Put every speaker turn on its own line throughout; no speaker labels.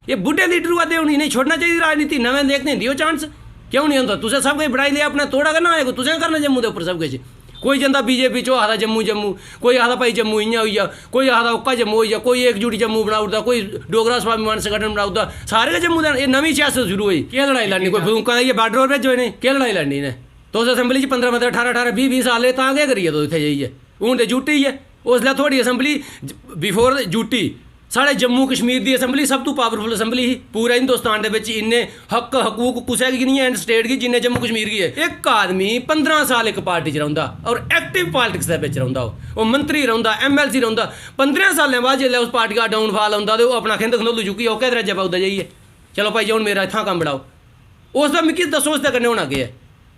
ये बुढ़े लीडर आते हूँ इन्हें छोड़ना चाहिए राजनीति नवे देखते दियो चांस क्यों नहीं होता तुसें सब कुछ बढ़ाई लिया अपना तोड़ा करना है तुसें करना जम्मू के उपर सब कुछ कोई जंदा बीजेपी चो आखदा जम्मू जम्मू कोई आखदा भाई जम्मू इयां होई जा कोई आखदा ओका जम्मू होई जा कोई एकजुट जम्मू बनाई ओड़दा कोई डोगरा स्वाभिमान संगठन बनाई ओड़दा सारे के जम्मू ये नवी सियासत शुरू हुई क्या लड़ाई लड़नी कोई बंदूकां ये बार्डर पर भेजो इन्हें क्या लड़ाई लड़नी ने तुस असैम्बली 15 15 18 18 20 20 साल तां केह् करिए तुस इत्थै जाइयै हून ते यूटी है उसलै थोड़ी असैम्बली बिफोर यूटी साढ़े जम्मू कश्मीर की असैम्बली सब तो पावरफुल असैम्बली ही पूरे हिंदुस्तान के इन्ने हक हकूक कुसै की नहीं है स्टेट की जिन्ने जम्मू कश्मीर की है एक आदमी 15 साल एक पार्टी च रौंह्दा और एक्टिव पॉलिटिक्स के रौंह्दा वो मंत्री रौंह्दा MLC रौंह्दा 15 सालें बाद जिसलै उस पार्टी का डाउनफॉल आंदा तो अपना खिंद खंदोलू चुक्कियै ओह् कैदरे पाउदा जाइयै चलो भाई हूँ मेरा इत्थां कम्म बढ़ाओ उसदा मिगी दस्सो उसदे कन्नै होना केह् है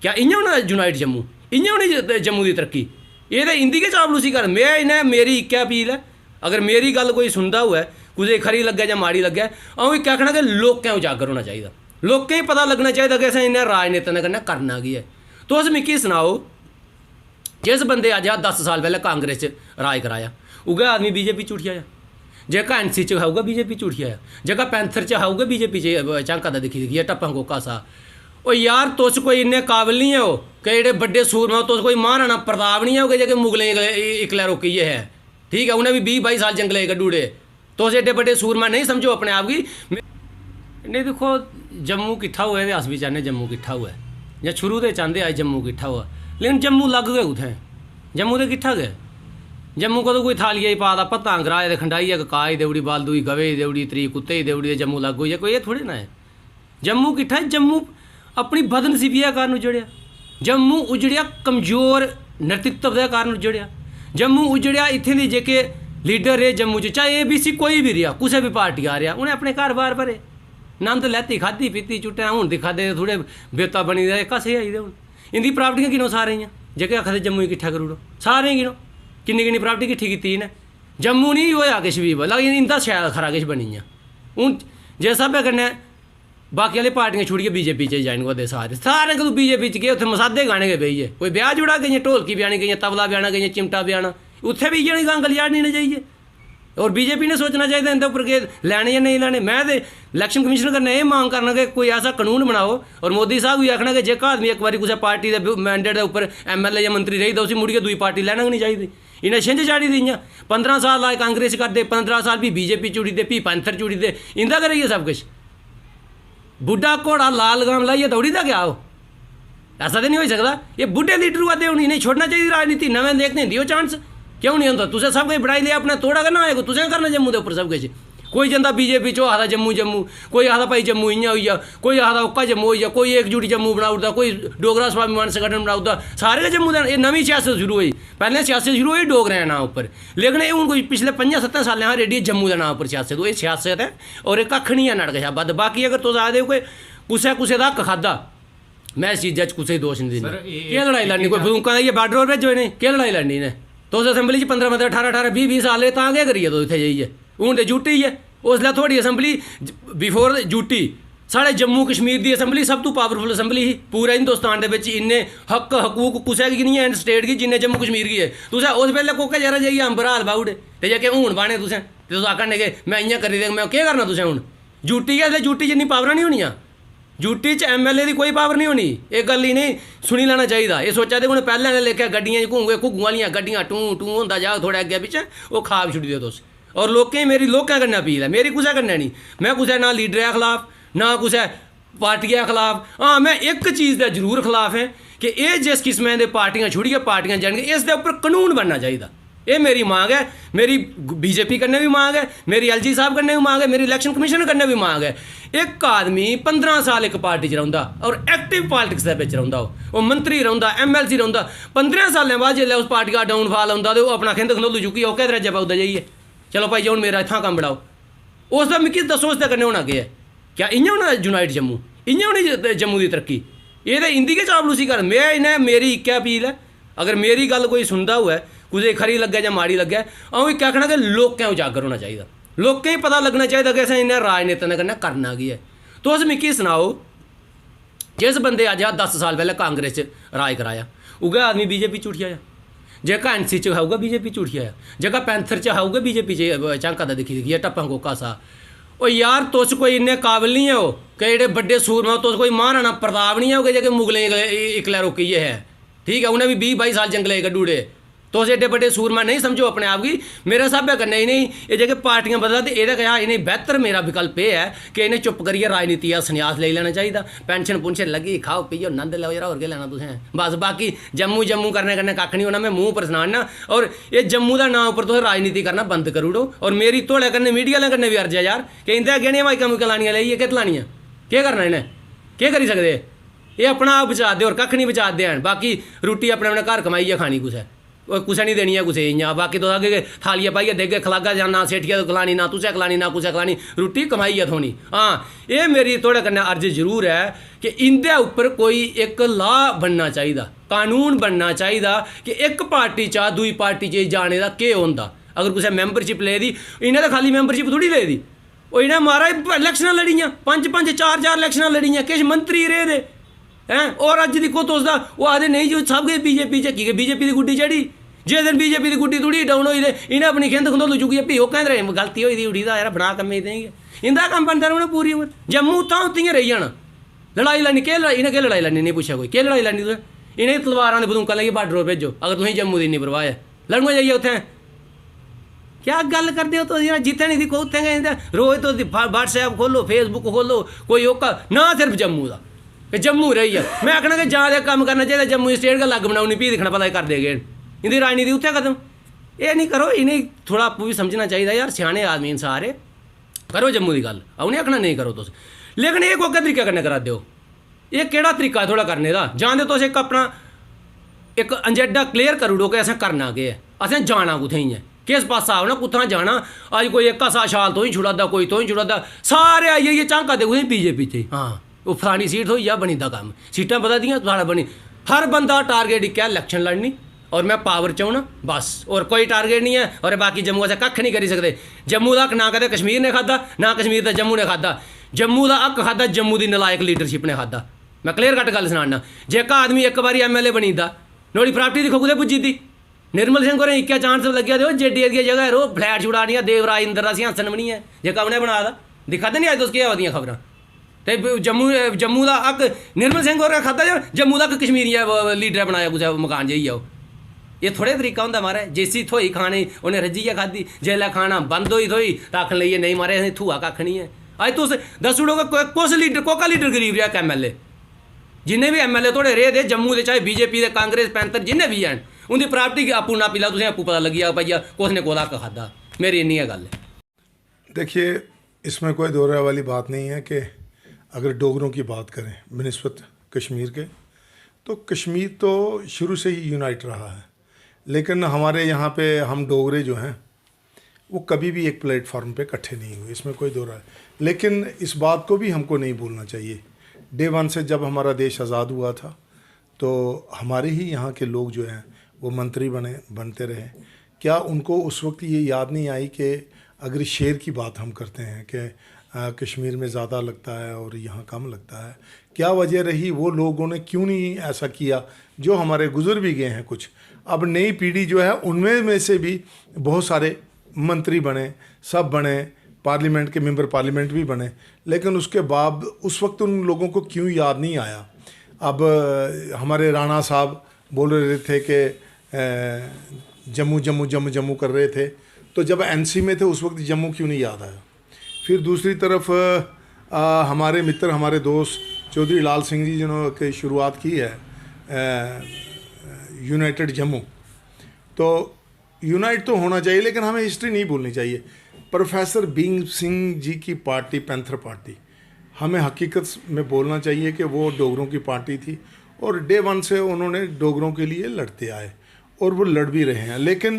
क्या इ'यां होना यूनाइट जम्मू इ'यां होनी जम्मू की तरक्की ये तो इंदी गै चापलूसी कर मैं इन्हें मेरी इक्कै अपील है अगर मेरी गल कोई सुनदा होऐ कुसै खरी लग्गे जां माड़ी लग्गे अऊं इक्कै आखना कि लोकें उजागर होना चाहिए लोकें गी पता लगना चाहिए कि असें इन्हें राजनेता कन्नै करना की है तुस मिगी सनाओ जिस बंदे अज्ज 10 साल पैह्लें कांग्रेस च राज कराया उ'ऐ आदमी बीजेपी च उठी आया जेह्का NC च होगा बीजेपी च उठी आया जेह्का पैंथर च होगा बीजेपी च झांका दा दिक्खी दिक्खियै टप्पां कोका सा ओ यार तुस कोई इन्ने काबिल नहीं हो कि जेह्ड़े बड्डे सूरमा तुस कोई महाराणा प्रताप नहीं हो कि जेह्के मुगलें इकलै रोकियै है ठीक है उन्हें भी 20-22 साल जंगले कड्ढी तुस एड्डे बड्डे सूरमा नहीं समझो अपने आप गी नहीं देखो जम्मू किट्ठा हुआ तो अस भी चाहते जम्मू किट्ठा हुआ जां शुरू तो चाहते अज जम्मू किट्ठा हुआ लेकिन जम्मू लग गए उत्थें जम्मू तो किट्ठा गए जम्मू कदों कोई थालिया पा दा भत्तां कराए खंडाइयै काज देई ओड़ी बालदू गी गवे देई ओड़ी त्री कुत्ते गी देई ओड़ी जम्मू लग होई कोई ये थोड़ी ना है जम्मू किट्ठा जम्मू अपनी बदनसीबी के कारण उजड़िया जम्मू उजड़िया कमजोर नेतृत्व के कारण उजड़िया जम्मू उजड़िया इत्थें दी जेके लीडर रहे जम्मू च चाहे ABC कोई भी रहा कुछ भी पार्टी आ रहा उन्हें अपने घर बार भरे नंद लैती खाधी पीती चुट्टिया हूँ दिखा दे थोड़े बेता बनी दे कसे आई दे हूँ इंदी प्रापर्टियां गिनो सारे जेके आखदे जम्मू किट्ठा करी ओड़ो सारे गिनो किन्नी किन्नी प्रापर्टी किट्ठी कीती इन्हें जम्मू नहीं होया किश भी लेकिन इंदा शैल खरा किश बनी हूँ जिस स्हाबै कन्नै बाकी आह्ली पार्टियां छुड़ियै बीजेपी च ज्वाइन करदे सारे कदूं बीजेपी च गे उत्थे मसादे गाने गै बेहियै कोई ब्याह जुड़ा गेइयां ढोलकी बजाने गेइयां तबला बजाना गेइयां चिमटा बजाना उत्थे भी इ'यै गंगल जाड़नी ने जाइयै और बीजेपी ने सोचना चाहिए इंदे उपर के लैने या नहीं लैने मैं तो इलैक्शन कमीशन कन्नै ये मांग करना कि कोई ऐसा कानून बनाओ और मोदी साहब भी आखना कि जेका आदमी एक बार किसी पार्टी के मैंडेट के उपर MLA या मंत्री रही उसी मुड़ियै दूई पार्टी लैना गै नहीं चाहिए इन्हें छिंज चाड़ी दी 15 साल आए कांग्रेस करते 15 साल भी बीजेपी चुड़ी दे भी पैंथर चुड़ी दे इंदा गै रही है सब कुछ बुढ़ा घोड़ा लाल गाम लाइए दौड़ी दा क्या हो ऐसा तो नहीं हो सकता ये बुढ़े लीडर आते हूँ इन्हें छोड़ना चाहिए राजनीति नवे देखते दियो चांस क्यों नहीं होता तुसें सब कुछ बढ़ाई लिया अपना तोड़ा करना है तुसें करना जम्मू के उपर सब कुछ कोई जंदा बीजेपी चो आखदा जम्मू जम्मू कोई आखदा भाई जम्मू इयां होई जा कोई आखदा ओका जम्मू होई जा कोई एकजुट जम्मू बनाई ओड़दा कोई डोगरा स्वाभिमान संगठन बनाई ओड़दा सारे के जम्मू ये नवी सियासत शुरू हुई पैह्लें सियासत शुरू हुई डोगरें के नाम उपर लेकिन ये हूँ कोई पिछले 5-7 सालें शा रेडी जम्मू के नाम उपर सियासत ये सियासत है और ये कक्ख नहीं है न्हाड़े कशा बद्ध बाकी अगर तुस आखदे हो कि कुसै दा हक्क खाद्धा मैं इस चीज़ा च कुसै दोष नहीं दिंदा केह् लड़ाई लड़नी कोई बंदूकां ये बार्डर पर भेजो इन्हें केह् लड़ाई लड़नी इन्हें तुस असैम्बली 15 15 18 18 20 20 साल तां केह् करिए तुस इत्थै जाइयै हूँ ते यूटी है उसलै थोड़ी असैम्बली बिफोर यूटी साढ़े जम्मू कश्मीर की असैम्बली सब तो पावरफुल असैम्बली ही पूरे हिंदुस्तान के इन्ने हक हकूक कुसै की नहीं है स्टेट की जिन्ने जम्मू कश्मीर की है तुसें उस वेल्ले कोके जरा जाइयै अंबर हाल बाही ओड़े ते जेह्के हून बाने तुस आखने कि मैं इ'यां करी दे मैं केह् करना तुसें हून यूटी है यूटी च इन्नी पावरां नहीं होनियां यूटी च MLA की कोई पावर नहीं होनी ये गल इन्हें सुनी लैना चाहिए ये सोचा दे हूँ पैह्लें ने लेखे गड्डियां घूंगे घुग्गू आह्लियां गड्डियां टूं टूं होंदा जाग थोड़े अग्गें पिच्छें वो खाब छुड़ी दो तुस और लोकें मेरी लोकें कन्नै अपील है मेरी कुसै कन्नै नहीं मैं कुसै ना लीडरै के खिलाफ ना कुसै पार्टियै के खिलाफ हाँ मैं एक चीज़ का जरूर खिलाफ है कि ये जिस किस्में दे पार्टियां छुड़ियै पार्टियां जानिए इसके उपर कानून बनना चाहिए ये मेरी मांग है मेरी बीजेपी कन्नै भी मांग है मेरी LG साहब कन्नै भी मांग है मेरी इलैक्शन कमीशन कन्नै भी मांग है एक आदमी 15 साल एक पार्टी च रौंह्दा और एक्टिव पॉलिटिक्स के रौंह्दा वो मंत्री रौंह्दा MLC रौंह्दा 15 सालें बाद जिसलै उस पार्टी का डाउनफॉल आंदा तो अपना खिंद खंदोलू चुक्कियै ओह् कैदरे पाउदा जाइयै चलो भाई हूँ मेरा इत्थां कम्म बढ़ाओ उसदा मिगी दस्सो उसदे कन्नै होना केह् है क्या इ'यां होना यूनाइट जम्मू इ'यां होनी जम्मू की तरक्की ये तो इंदी गै चापलूसी कर मैं इन्हें मेरी इक्कै अपील है अगर मेरी गल कोई सुनदा होऐ कुसै खरी लग्गे जां माड़ी लग्गे अऊं इक्कै आखना कि लोकें उजागर होना चाहिए लोकें पता लगना चाहिए कि असें इन्हें राजनेता कन्नै करना की है तुस मिगी सनाओ जिस बंदे अज्ज 10 साल पैह्लें कांग्रेस च राज कराया उ'ऐ आदमी बीजेपी च उठी आया जेह्का NC च होगा बीजेपी च उठी आया जेह्का पैंथर च होगा बीजेपी च झांका दा दिक्खी दिक्खियै टप्पां कोका सा ओ यार तुस कोई इन्ने काबिल नहीं हो कि जेह्ड़े बड्डे सूरमा तुस कोई महाराणा प्रताप नहीं हो कि जेह्के मुगलें इकला रोकिए है, ठीक है, उन्हें भी 20-22 साल जंगले कड्ढी ओड़े। तुस एड्डे बड्डे सूरमा नहीं समझो अपने आप गी। मेरे स्हाबै कन्नै इनें एह् जेह्के पार्टियां बदला ते एह्दे कशा इनें बेहतर मेरा विकल्प एह् है कि इनें चुप करियै राजनीति दा संन्यास लेई लैना चाहिदा। पेंशन पुंशन लगी, खाओ पियो नंद लैओ जरा, होर केह् लैना तुसें। बस बाकी जम्मू करने कन्नै कक्ख नहीं होना, मैं मूंह पर सनाना। और एह् जम्मू दा नां उप्पर तुस राजनीति करना बंद करी ओड़ो। और मेरी थुआढ़े कन्नै मीडिया आह्लें कन्नै बी अर्ज है यार कि इंदे अग्गें निं माइकां मुइकां लानियां लेइयै केह् लानियां, केह् करना इनें, केह् करी सकदे। एह् अपना आप बचा दे, होर कक्ख नहीं बचा दे हैन। बाकी रुट्टी अपने अपने घर कमाइयै खानी कुसै नहीं देनी है कुसै इ'यां। बाकी तुस अग्गें थालियां पाइयै देगे खलागा जां ना सेठिया तो खलानी, ना तुसें खलानी ना कुसै खलानी, रुट्टी कमाइयै थ्होनी। हाँ, एह् मेरी थुआढ़े कन्नै अर्ज जरूर है कि इंदे उप्पर कोई इक लॉ बनना चाहिदा, कानून बनना चाहिदा कि इक पार्टी चा दूई पार्टी च जाने दा केह् होंदा। अगर कुसै मैंबरशिप ले दी, इ'नें तो खाली मैंबरशिप थोड़ी ले दी, ओह् इ'नें महाराज इलैक्शनां लड़ियां, 5-5 4-4 इलैक्शनां लड़ियां, किश मंत्री रेह् दे हैं। और अज्ज दिक्खो तुस दा ओह् आखदे नहीं जो सब किश बीजेपी च की बीजेपी दी गुड्डी चढ़ी। जे दिन बीजेपी दी गुड्डी थोड़ी डाउन होई ते इ'नें अपनी खिंद खंदोलू चुक्कियै फ्ही ओह् कहंदे रेह् गलती होई दी उड़ी दा यार बना कम्मै देंगे। इंदा कम्म बनदा रौह्ना पूरी उमर, जम्मू उत्थां उत्तियां रेही जाना। लड़ाई लड़नी केह् लड़ाई, इ'नें केह् लड़ाई लड़नी, नहीं पुच्छेआ कोई केह् लड़ाई लड़नी तुसें। इ'नें तलवारां ते बंदूकां लेइयै बार्डर पर भेजो अगर तुसें जम्मू दी इन्नी परवाह है, लड़ना जाइए उत्थें। क्या गल करदे हो तुस यार, जित्थें नहीं दिक्खो उत्थें गै। रोज तुस व्हाट्सएप खोलो, फेसबुक खोलो, कोई ओका ना सिर्फ जम्मू दा कि जम्मू रेही जा। मैं आखना कि जां ते कम्म करना चाहिए जम्मू स्टेट गै अलग बनाओनी, फ्ही दिक्खना पता करदे गे इंदी राजनीति उत्थें खत्म। एह् नहीं करो, इ'नें थोड़ा आपूं बी समझना चाहिए यार, स्याने आदमी न सारे। करो जम्मू की गल, अ'ऊं नहीं आखना नहीं करो तुस, लेकिन एह् कोह्के तरीके कन्नै करा दे हो। एह् केह्ड़ा तरीका थोड़ा करने दा। जां ते तुस इक अपना इक एजेंडा क्लियर करी ओड़ो कि असें करना केह् है, असें जाना कुत्थें ही है, किस पास्सा औना, कुत्थां जाना। अज कोई इक सा शाल तो ही छुड़ा दा, कोई तो ही छुड़ा दा, सारे आई जाइयै झांका दे कुत्थें बीजेपी च। हाँ वो फलानी सीट थ्होई जा, बनी दा कम्म, सीटां पता दियां साढ़ा बनी। हर बंदा टारगेट इक्कै इलैक्शन लड़नी और मैं पावर च होना बस, और कोई टारगेट नहीं है। और बाकी जम्मू असें कक्ख नहीं करी सकदे। जम्मू दा हक ना कदें कश्मीर ने खादा, ना कश्मीर दा जम्मू ने खादा। जम्मू दा हक खादा जम्मू दी नलायक लीडरशिप ने खादा। मैं क्लियर कट गल सनाना, जेह्का आदमी इक बारी MLA बनी दा, नुहाड़ी प्रापर्टी दिक्खो कुतै पुज्जी दी। निर्मल सिंह होरें इक्कै चांस लग्गेआ ते ओह् जेडी दी जगह रो फ्लैट छुड़ानियां, देवराज इंदर दा सिंहासन बनी है जेह्का उ'नें बना दा। दिक्खा दे नहीं अज्ज तुस केह् आवा दियां खबरां। ते जम्मू दा हक निर्मल सिंह होरें खादा जां जम्मू दा हक कश्मीरी लीडर बनाया कुसै मकान जाइयै। ओह् एह् थोड़े तरीका होंदा महाराज। जिसी थ्होई खाने उ'नें रज्जियै खाद्धी, जेल्लै खाना बंद होई थ्होई तां आखन लेइयै नहीं महाराज असें थ्होआ कक्ख नहीं है। अज्ज तुस दस्सी ओड़ो कि कुस लीडर कोह्का लीडर गरीब रेहा MLA। जिन्ने भी MLA थोड़े रेह् दे जम्मू दे, चाहे बीजेपी दे, कांग्रेस, पैंथर जिन्ने भी हैन, उंदी प्रापर्टी गी आपूं नापी लैओ तुसें, आपूं पता लगी जाओ भैया कुस ने कोह्दा हक खाद्धा। मेरी इन्नी गै गल है।
देखिए इसमें कोई दो राय वाली बात नहीं है कि अगर डोगरों की बात करें बनिस्बत कश्मीर के, तो कश्मीर तो शुरू से ही यूनाइट रहा है। लेकिन हमारे यहाँ पे हम डोगरे जो हैं वो कभी भी एक प्लेटफॉर्म पे इकट्ठे नहीं हुए, इसमें कोई दो राय। लेकिन इस बात को भी हमको नहीं भूलना चाहिए, डे वन से जब हमारा देश आज़ाद हुआ था तो हमारे ही यहाँ के लोग जो हैं वो मंत्री बनते रहे। क्या उनको उस वक्त ये याद नहीं आई कि अगर शेर की बात हम करते हैं कि कश्मीर में ज़्यादा लगता है और यहाँ कम लगता है, क्या वजह रही, वो लोगों ने क्यों नहीं ऐसा किया जो हमारे गुजर भी गए हैं कुछ। अब नई पीढ़ी जो है उनमें में से भी बहुत सारे मंत्री बने, सब बने, पार्लियामेंट के मेंबर पार्लियामेंट भी बने, लेकिन उसके बाद उस वक्त उन लोगों को क्यों याद नहीं आया। अब हमारे राणा साहब बोल रहे थे कि जम्मू जम्मू जम्मू जम्मू कर रहे थे, तो जब NC में थे उस वक्त जम्मू क्यों नहीं याद आया। फिर दूसरी तरफ हमारे मित्र, हमारे दोस्त चौधरी लाल सिंह जी जिन्होंने शुरुआत की है यूनाइटेड जम्मू, तो यूनाइट तो होना चाहिए लेकिन हमें हिस्ट्री नहीं भूलनी चाहिए। प्रोफेसर भीम सिंह जी की पार्टी पैंथर पार्टी, हमें हकीकत में बोलना चाहिए कि वो डोगरों की पार्टी थी और डे वन से उन्होंने डोगरों के लिए लड़ते आए और वो लड़ भी रहे हैं। लेकिन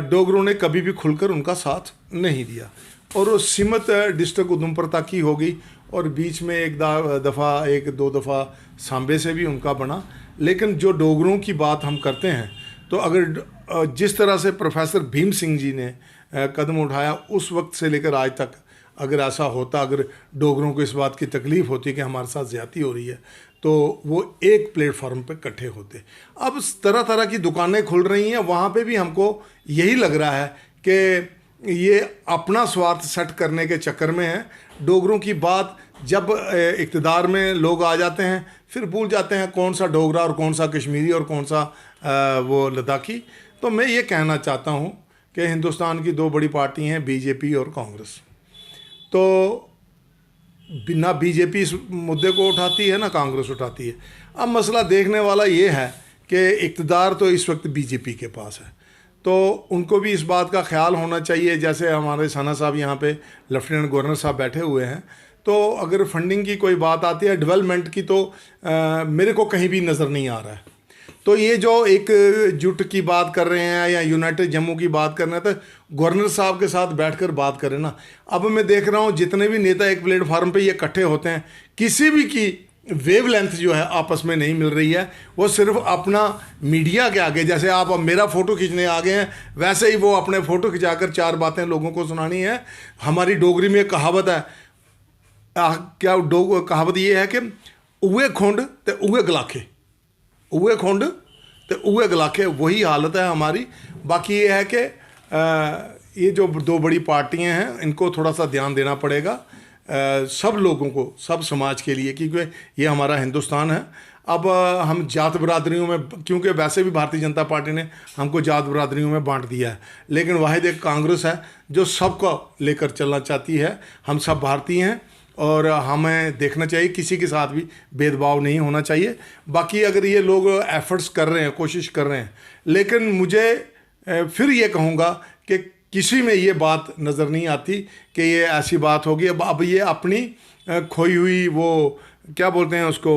डोगरों ने कभी भी खुलकर उनका साथ नहीं दिया और वो सिमत डिस्ट्रिक्ट उधमपुर तक ही हो गई और बीच में एक दो दफ़ा सांबे से भी उनका बना। लेकिन जो डोगरों की बात हम करते हैं, तो अगर जिस तरह से प्रोफेसर भीम सिंह जी ने कदम उठाया उस वक्त से लेकर आज तक, अगर ऐसा होता, अगर डोगरों को इस बात की तकलीफ़ होती कि हमारे साथ ज़्यादती हो रही है, तो वो एक प्लेटफॉर्म पे इकट्ठे होते। अब तरह तरह की दुकानें खुल रही हैं, वहाँ पे भी हमको यही लग रहा है कि ये अपना स्वार्थ सेट करने के चक्कर में है। डोगरों की बात जब इक़्तिदार में लोग आ जाते हैं फिर भूल जाते हैं कौन सा डोगरा और कौन सा कश्मीरी और कौन सा वो लद्दाखी। तो मैं ये कहना चाहता हूँ कि हिंदुस्तान की दो बड़ी पार्टी हैं, बीजेपी और कांग्रेस। तो ना बीजेपी इस मुद्दे को उठाती है ना कांग्रेस उठाती है। अब मसला देखने वाला ये है कि इक़्तिदार तो इस वक्त बीजेपी के पास है, तो उनको भी इस बात का ख्याल होना चाहिए। जैसे हमारे सना साहब यहाँ पे लेफ्टिनेंट गवर्नर साहब बैठे हुए हैं, तो अगर फंडिंग की कोई बात आती है डेवलपमेंट की, तो मेरे को कहीं भी नज़र नहीं आ रहा है। तो ये जो एक जुट की बात कर रहे हैं या यूनाइटेड जम्मू की बात कर रहे हैं, तो गवर्नर साहब के साथ बैठकर बात करें ना। अब मैं देख रहा हूँ जितने भी नेता एक प्लेटफार्म पे ये इकट्ठे होते हैं, किसी भी की वेवलेंथ जो है आपस में नहीं मिल रही है। वो सिर्फ अपना मीडिया के आगे, जैसे आप अब मेरा फ़ोटो खींचने आ गए हैं, वैसे ही वो अपने फ़ोटो खिंचाकर चार बातें लोगों को सुनानी है। हमारी डोगरी में एक कहावत है, कहावत ये है कि उए खुंड ते उए गलाखे, उए खुंड ते उए गलाखे, वही हालत है हमारी। बाकी ये है कि ये जो दो बड़ी पार्टियां हैं इनको थोड़ा सा ध्यान देना पड़ेगा सब लोगों को, सब समाज के लिए, क्योंकि ये हमारा हिंदुस्तान है। अब हम जात बरादरियों में, क्योंकि वैसे भी भारतीय जनता पार्टी ने हमको जात बरादरियों में बांट दिया है, लेकिन वाहिद एक कांग्रेस है जो सबको लेकर चलना चाहती है। हम सब भारतीय हैं और हमें देखना चाहिए, किसी के साथ भी भेदभाव नहीं होना चाहिए। बाकी अगर ये लोग एफर्ट्स कर रहे हैं, कोशिश कर रहे हैं, लेकिन मुझे फिर ये कहूँगा कि किसी में ये बात नज़र नहीं आती कि ये ऐसी बात होगी। अब ये अपनी खोई हुई, वो क्या बोलते हैं उसको,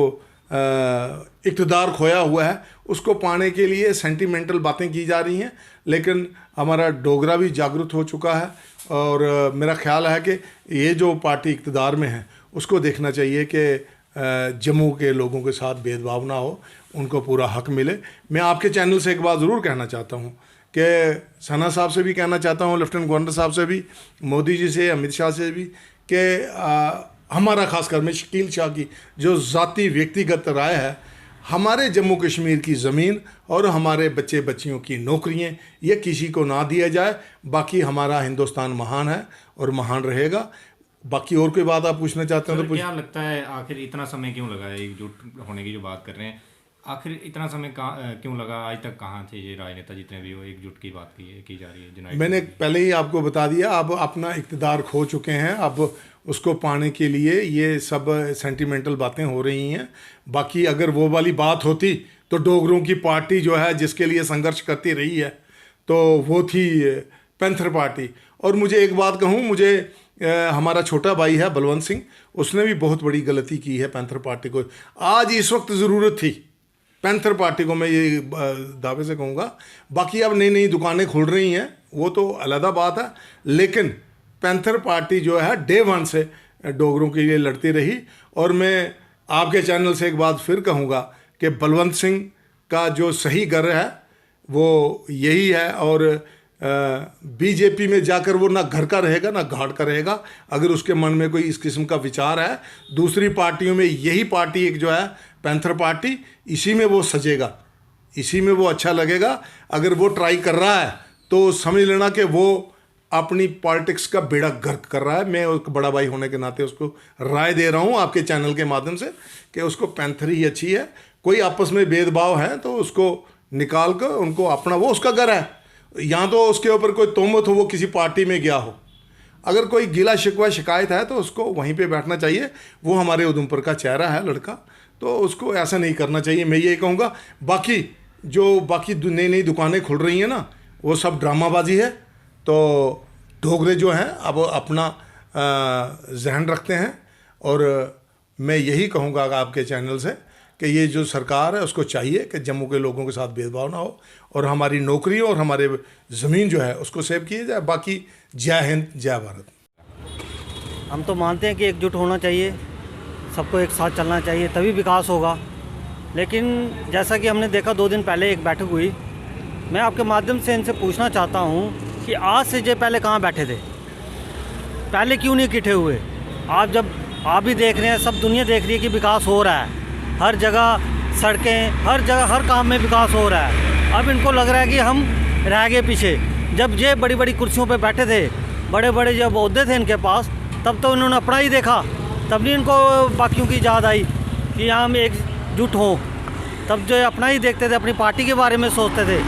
इक़्तिदार खोया हुआ है, उसको पाने के लिए सेंटिमेंटल बातें की जा रही हैं। लेकिन हमारा डोगरा भी जागरूक हो चुका है और मेरा ख्याल है कि ये जो पार्टी इक़्तिदार में है उसको देखना चाहिए कि जम्मू के लोगों के साथ भेदभाव ना हो, उनको पूरा हक मिले। मैं आपके चैनल से एक बात ज़रूर कहना चाहता हूँ कि सना साहब से भी कहना चाहता हूँ, लेफ्टिनेंट गवर्नर साहब से भी, मोदी जी से, अमित शाह से भी, कि हमारा खासकर में शकील शाह की जो ज़ाती व्यक्तिगत राय है, हमारे जम्मू कश्मीर की ज़मीन और हमारे बच्चे बच्चियों की नौकरियाँ ये किसी को ना दिया जाए। बाकी हमारा हिंदुस्तान महान है और महान रहेगा। बाकी और कोई बात आप पूछना चाहते हैं तो
क्या लगता है आखिर इतना समय क्यों लगा है एकजुट होने की जो बात कर रहे हैं, आखिर इतना समय क्यों लगा? आज तक कहाँ थे ये राजनेता जितने भी वो एकजुट की बात की जा रही है?
मैंने पहले ही आपको बता दिया, अब अपना इक़्तिदार खो चुके हैं, अब उसको पाने के लिए ये सब सेंटिमेंटल बातें हो रही हैं। बाकी अगर वो वाली बात होती तो डोगरों की पार्टी जो है जिसके लिए संघर्ष करती रही है तो वो थी पैंथर पार्टी। और मुझे एक बात कहूँ, मुझे हमारा छोटा भाई है बलवंत सिंह, उसने भी बहुत बड़ी गलती की है पैंथर पार्टी को। आज इस वक्त ज़रूरत थी पैंथर पार्टी को, मैं ये दावे से कहूँगा। बाकी अब नई नई दुकानें खुल रही हैं, वो तो अलग बात है, लेकिन पैंथर पार्टी जो है डे वन से डोगरों के लिए लड़ती रही। और मैं आपके चैनल से एक बात फिर कहूँगा कि बलवंत सिंह का जो सही गर है वो यही है, और बीजेपी में जाकर वो ना घर का रहेगा ना घाट का रहेगा। अगर उसके मन में कोई इस किस्म का विचार है, दूसरी पार्टियों में यही पार्टी एक जो है पैंथर पार्टी, इसी में वो सजेगा, इसी में वो अच्छा लगेगा। अगर वो ट्राई कर रहा है तो समझ लेना कि वो अपनी पॉलिटिक्स का बेड़ा गर्क कर रहा है। मैं एक बड़ा भाई होने के नाते उसको राय दे रहा हूँ आपके चैनल के माध्यम से कि उसको पैंथर ही अच्छी है। कोई आपस में भेदभाव है तो उसको निकाल कर उनको अपना, वो उसका घर है, यहाँ तो उसके ऊपर कोई तोहमत हो वो किसी पार्टी में गया हो, अगर कोई गिला शिकवा शिकायत है तो उसको वहीं पे बैठना चाहिए। वो हमारे उधमपुर का चेहरा है लड़का, तो उसको ऐसा नहीं करना चाहिए, मैं ये कहूँगा। बाकी जो बाकी नई नई दुकानें खुल रही हैं ना, वो सब ड्रामाबाजी है। तो डोगरे जो हैं अब अपना जहन रखते हैं, और मैं यही कहूँगा आपके चैनल से कि ये जो सरकार है उसको चाहिए कि जम्मू के लोगों के साथ भेदभाव ना हो और हमारी नौकरियों और हमारे ज़मीन जो है उसको सेव किया जाए। बाकी जय हिंद, जय भारत।
हम तो मानते हैं कि एकजुट होना चाहिए, सबको एक साथ चलना चाहिए, तभी विकास होगा। लेकिन जैसा कि हमने देखा 2 दिन पहले एक बैठक हुई, मैं आपके माध्यम से इनसे पूछना चाहता हूँ कि आज से जो पहले कहाँ बैठे थे, पहले क्यों नहीं इकट्ठे हुए? आज जब आप भी देख रहे हैं, सब दुनिया देख रही है कि विकास हो रहा है, हर जगह सड़कें, हर जगह हर काम में विकास हो रहा है। अब इनको लग रहा है कि हम रह गए पीछे। जब ये बड़ी बड़ी कुर्सियों पे बैठे थे, बड़े बड़े जब ओहदे थे इनके पास, तब तो इन्होंने अपना ही देखा, तब नहीं इनको बाकियों की याद आई कि यहाँ हम एकजुट हों। तब जो अपना ही देखते थे, अपनी पार्टी के बारे में सोचते थे।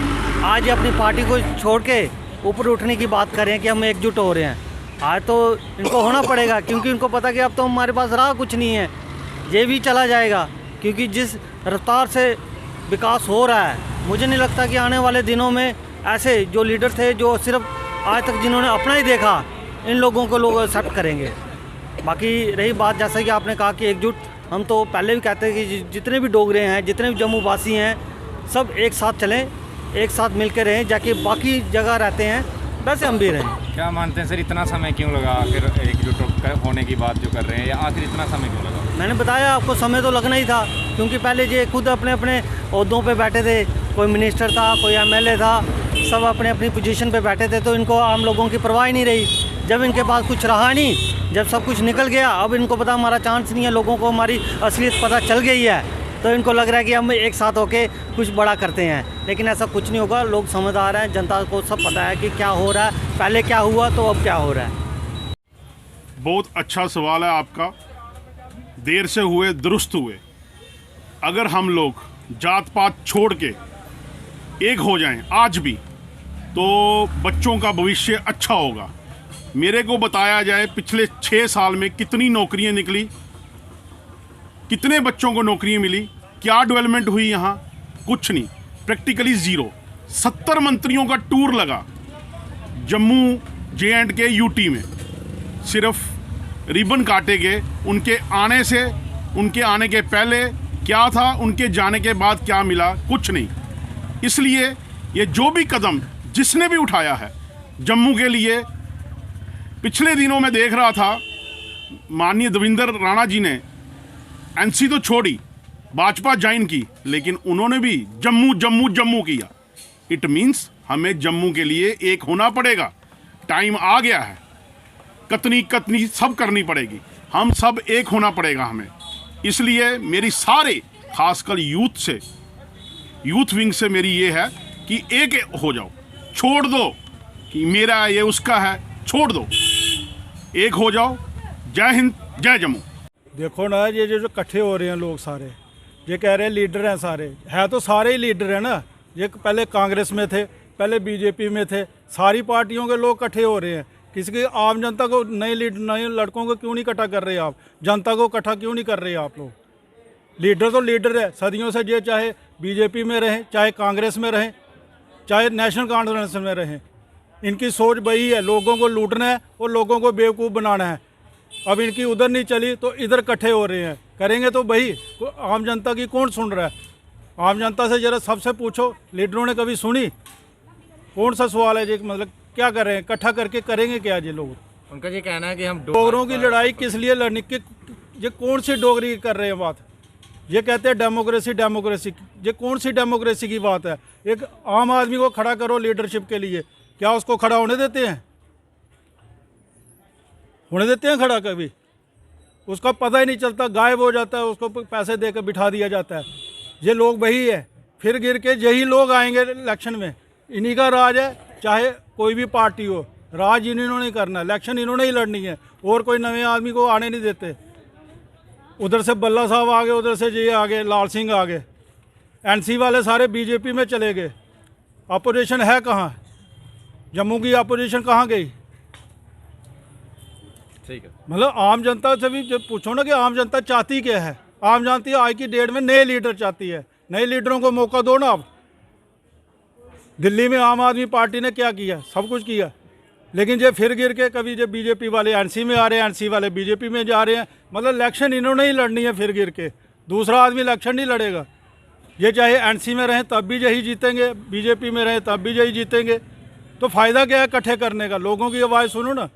आज ये अपनी पार्टी को छोड़ के ऊपर उठने की बात कर रहे हैं कि हम एकजुट हो रहे हैं। आज तो इनको होना पड़ेगा, क्योंकि इनको पता कि अब तो हमारे पास राह कुछ नहीं है, ये भी चला जाएगा। क्योंकि जिस रफ्तार से विकास हो रहा है, मुझे नहीं लगता कि आने वाले दिनों में ऐसे जो लीडर थे, जो सिर्फ आज तक जिन्होंने अपना ही देखा, इन लोगों को लोग एक्सेप्ट करेंगे। बाकी रही बात, जैसा कि आपने कहा कि एकजुट, हम तो पहले भी कहते हैं कि जितने भी डोगरे हैं, जितने भी जम्मू वासी हैं, सब एक साथ चलें, एक साथ मिल के रहें। जाके बाकी जगह रहते हैं वैसे हम भी रहें।
क्या मानते हैं सर, इतना समय क्यों लगा आखिर एकजुट होने की बात जो कर रहे हैं, या आखिर इतना समय क्यों लगा?
मैंने बताया आपको, समय तो लगना ही था, क्योंकि पहले ये खुद अपने अपने ओहदों पे बैठे थे। कोई मिनिस्टर था, कोई एमएलए था, सब अपने अपनी पोजीशन पे बैठे थे, तो इनको आम लोगों की परवाह ही नहीं रही। जब इनके पास कुछ रहा नहीं, जब सब कुछ निकल गया, अब इनको पता हमारा चांस नहीं है, लोगों को हमारी असलियत पता चल गई है, तो इनको लग रहा है कि हम एक साथ होके कुछ बड़ा करते हैं। लेकिन ऐसा कुछ नहीं होगा। लोग समझदार हैं, जनता को सब पता है कि क्या हो रहा है, पहले क्या हुआ तो अब क्या हो रहा है।
बहुत अच्छा सवाल है आपका। देर से हुए दुरुस्त हुए। अगर हम लोग जात पात छोड़ के एक हो जाएं आज भी, तो बच्चों का भविष्य अच्छा होगा। मेरे को बताया जाए पिछले 6 साल में कितनी नौकरियां निकली, कितने बच्चों को नौकरियां मिली, क्या डेवलपमेंट हुई यहाँ? कुछ नहीं, प्रैक्टिकली ज़ीरो। 70 मंत्रियों का टूर लगा जम्मू JNK UT में, सिर्फ रिबन काटे गए। उनके आने से, उनके आने के पहले क्या था, उनके जाने के बाद क्या मिला? कुछ नहीं। इसलिए ये जो भी कदम जिसने भी उठाया है जम्मू के लिए, पिछले दिनों में देख रहा था माननीय देवेंद्र राणा जी ने NC तो छोड़ी, भाजपा ज्वाइन की, लेकिन उन्होंने भी जम्मू जम्मू जम्मू किया। इट मीन्स हमें जम्मू के लिए एक होना पड़ेगा। टाइम आ गया है, कतनी कतनी सब करनी पड़ेगी, हम सब एक होना पड़ेगा हमें। इसलिए मेरी सारे, खासकर यूथ से, यूथ विंग से मेरी ये है कि एक हो जाओ, छोड़ दो कि मेरा ये उसका है, छोड़ दो, एक हो जाओ। जय हिंद, जय जम्मू।
देखो ना, ये जो इकट्ठे हो रहे हैं लोग सारे, ये कह रहे हैं लीडर हैं सारे, है तो सारे ही लीडर हैं ना। ये पहले कांग्रेस में थे, पहले BJP में थे, सारी पार्टियों के लोग इकट्ठे हो रहे हैं। किसी की आम जनता को, नए लड़कों को क्यों नहीं इकट्ठा कर रहे आप? जनता को इकट्ठा क्यों नहीं कर रहे आप लोग? लीडर तो लीडर है सदियों से, ये चाहे BJP में रहें, चाहे कांग्रेस में रहें, चाहे नेशनल कॉन्फ्रेंस में रहें, इनकी सोच वही है, लोगों को लूटना है और लोगों को बेवकूफ़ बनाना है। अब इनकी उधर नहीं चली तो इधर इकट्ठे हो रहे हैं, करेंगे तो वही। आम जनता की कौन सुन रहा है? आम जनता से जरा सबसे पूछो, लीडरों ने कभी सुनी? कौन सा सवाल है जी? मतलब क्या कर रहे हैं, इकट्ठा करके करेंगे क्या जी लोग?
उनका ये कहना है कि हम
डोगरों की लड़ाई किस लिए लड़नी, कि ये कौन सी डोगरी कर रहे हैं बात? ये कहते हैं डेमोक्रेसी डेमोक्रेसी, ये कौन सी डेमोक्रेसी की बात है? एक आम आदमी को खड़ा करो लीडरशिप के लिए, क्या उसको खड़ा होने देते हैं? होने देते हैं खड़ा? कभी उसका पता ही नहीं चलता, गायब हो जाता है, उसको पैसे देकर बिठा दिया जाता है। ये लोग वही है, फिर गिर के यही लोग आएंगे इलेक्शन में। इन्हीं का राज है, चाहे कोई भी पार्टी हो, राज इन्होंने नहीं करना, इलेक्शन इन्होंने ही लड़नी है, और कोई नए आदमी को आने नहीं देते। उधर से बल्ला साहब आ गए, उधर से ये आ गए, लाल सिंह आ गए, NC वाले सारे BJP में चले गए। अपोजिशन है कहाँ? जम्मू की अपोजिशन कहाँ गई?
ठीक है,
मतलब आम जनता से भी जब पूछो ना कि आम जनता चाहती क्या है, आम जानती है आज की डेट में नए लीडर चाहती है। नए लीडरों को मौका दो ना। आप दिल्ली में आम आदमी पार्टी ने क्या किया? सब कुछ किया, लेकिन ये फिर गिर के कभी जो BJP वाले NC में आ रहे हैं, NC वाले BJP में जा रहे हैं। मतलब इलेक्शन इन्होंने ही लड़नी है, फिर गिर के दूसरा आदमी इलेक्शन नहीं लड़ेगा। ये चाहे NC में रहें तब भी यही जीतेंगे, BJP में रहें तब भी यही जीतेंगे। तो फ़ायदा क्या है इकट्ठे करने का? लोगों की आवाज़ सुनो ना।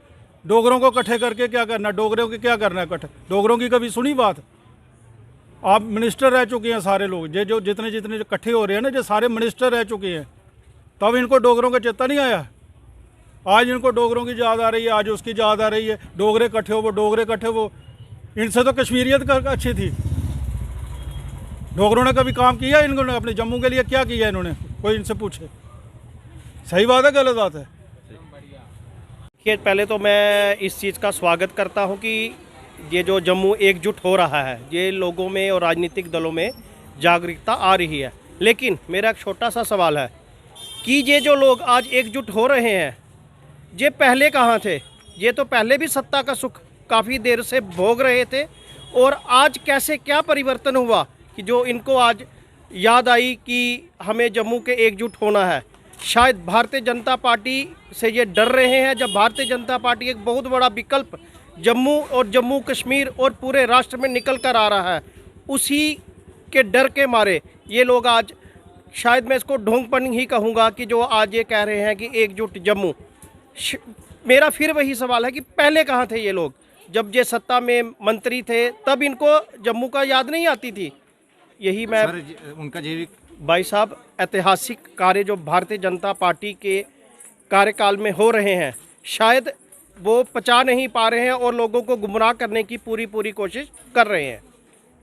डोगरों को इकट्ठे करके क्या करना? डोगरों की क्या करना है इकट्ठे? डोगरों की कभी सुनी बात? आप मिनिस्टर रह चुके हैं सारे लोग, ये जो जितने जितने इकट्ठे हो रहे हैं ना, जो सारे मिनिस्टर रह चुके हैं, तब इनको डोगरों का चेता नहीं आया। आज इनको डोगरों की याद आ रही है, आज उसकी याद आ रही है। डोगरे इकट्ठे हो, वो डोगरे इकट्ठे हो। इनसे तो कश्मीरियत अच्छी थी। डोगरों ने कभी काम किया? इन्होंने अपने जम्मू के लिए क्या किया इन्होंने? कोई इनसे पूछे? सही बात है गलत बात है?
कि पहले तो मैं इस चीज़ का स्वागत करता हूं कि ये जो जम्मू एकजुट हो रहा है, ये लोगों में और राजनीतिक दलों में जागरूकता आ रही है। लेकिन मेरा एक छोटा सा सवाल है कि ये जो लोग आज एकजुट हो रहे हैं, ये पहले कहाँ थे? ये तो पहले भी सत्ता का सुख काफ़ी देर से भोग रहे थे, और आज कैसे क्या परिवर्तन हुआ कि जो इनको आज याद आई कि हमें जम्मू के एकजुट होना है? शायद भारतीय जनता पार्टी से ये डर रहे हैं। जब भारतीय जनता पार्टी एक बहुत बड़ा विकल्प जम्मू और जम्मू कश्मीर और पूरे राष्ट्र में निकल कर आ रहा है, उसी के डर के मारे ये लोग आज, शायद मैं इसको ढोंगपन ही कहूँगा, कि जो आज ये कह रहे हैं कि एकजुट जम्मू। मेरा फिर वही सवाल है कि पहले कहाँ थे ये लोग? जब ये सत्ता में मंत्री थे तब इनको जम्मू का याद नहीं आती थी? यही मैं
उनका जैविक
भाई साहब, ऐतिहासिक कार्य जो भारतीय जनता पार्टी के कार्यकाल में हो रहे हैं, शायद वो पचा नहीं पा रहे हैं और लोगों को गुमराह करने की पूरी कोशिश कर रहे हैं।